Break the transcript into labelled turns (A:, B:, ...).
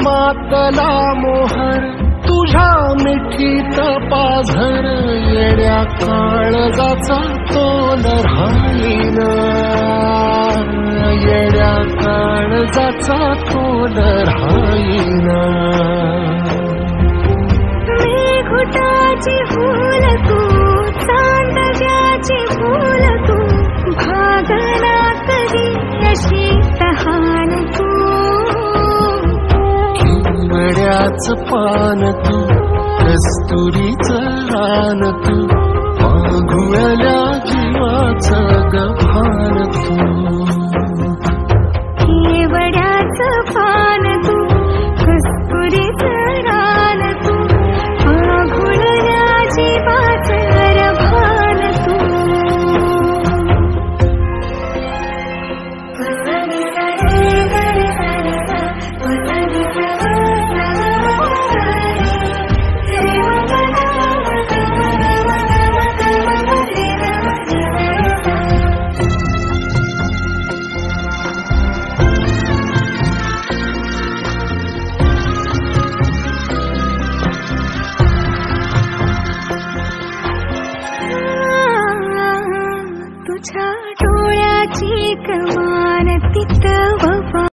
A: मातला मोहर तुझ्या मिठीत पाझर येड्या काळजाचा तोल राहीन येड्या काळजाचा तोल राहीन
B: मेघुटाची फूल तू चांदण्याची फूल तू भागना कधी अशी तहान तू
A: केवड्याच पान तू कस्तुरीचं रान तू माघुळल्या जीवाचं गभान तू
B: केवड्याचं पान तू कस्तुरीचं रान तू माघुळल्या जीवाचं रभान तू तुझ्या डोळ्याची कमान तिथं